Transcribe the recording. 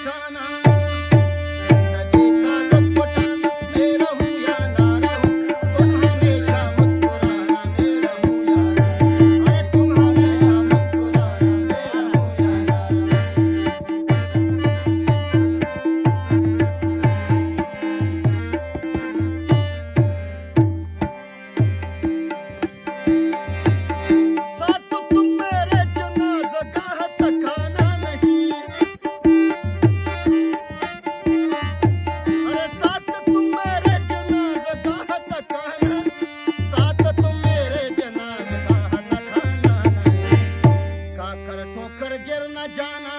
ठिकाना। जिंदगी का लुत्फ उठाना, मैं रहूं या ना रहूं, तुम हमेशा मुस्कुराना, मैं रहूं या ना रहूं। अरे तुम हमेशा मुस्कुराना, मैं रहूं या ना रहूं। साथ तुम मेरे जनाज़ा गाह तक आना नहीं। अरे साथ तुम मेरे जनाज़ा गाह तक आना, साथ तुम मेरे जनाज़ा गाह तक आना नहीं। खाकर ठोकर गिर न जाना,